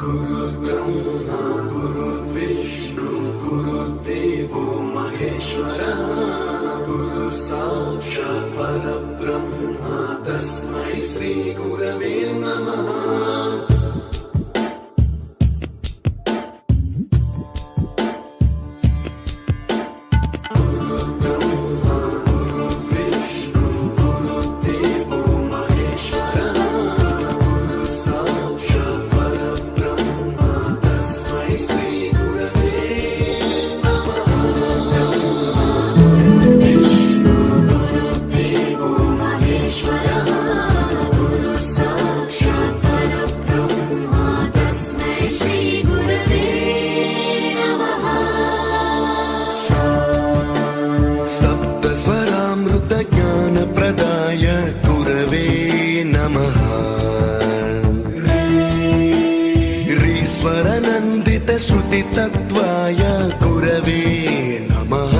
गुरुर्ब्रह्मा गुरुर्विष्णु गुरुर्देवो महेश्वरः गुरु साक्षात् परब्रह्म तस्मै श्री गुरवे नमः। ज्ञानप्रदाय गुरवे नमः। ईश्वरनन्दितश्रुतितत्त्वाय गुरवे नमः।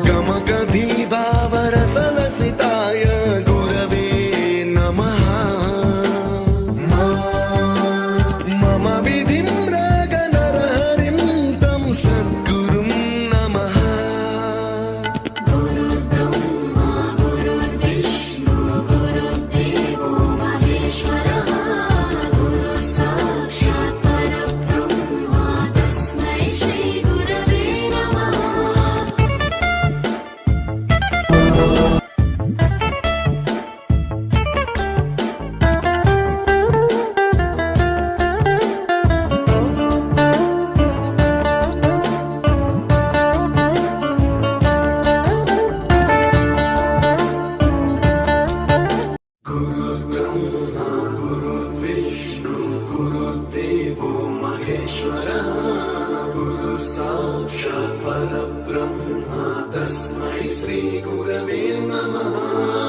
गमगधीभावरसलसिताय गुरवे नमः। मम विधिं रागनरहरिं तं सद्गुरुं नमः। गुरुर्ब्रह्मा गुरुर्विष्णु गुरुर्देवो महेश्वरः गुरु साक्षात् परब्रह्म तस्मै श्री गुरवे नमः।